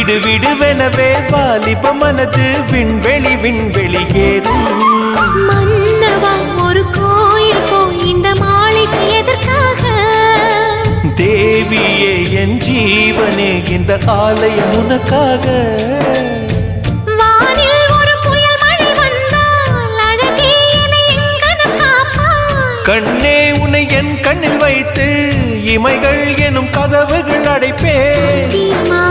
விடு விடுவெனவே வாலிப மனது விண்வெளி விண்வெளி ஏறும். மன்னவா ஒரு கோயில் போய் இந்த மாளிகை எதற்காக? தேவியே என் ஜீவனே இந்த ஆலயம் உனக்காக. வானில் ஒரு புயல் மழை வந்தால் அழகே என்னை எங்கனம் காப்பாய். கண்ணே உன்னை என் கண்ணில் வைத்து இமைகள் எனும் கதவுகள் அடைப்பேன். சத்தியமா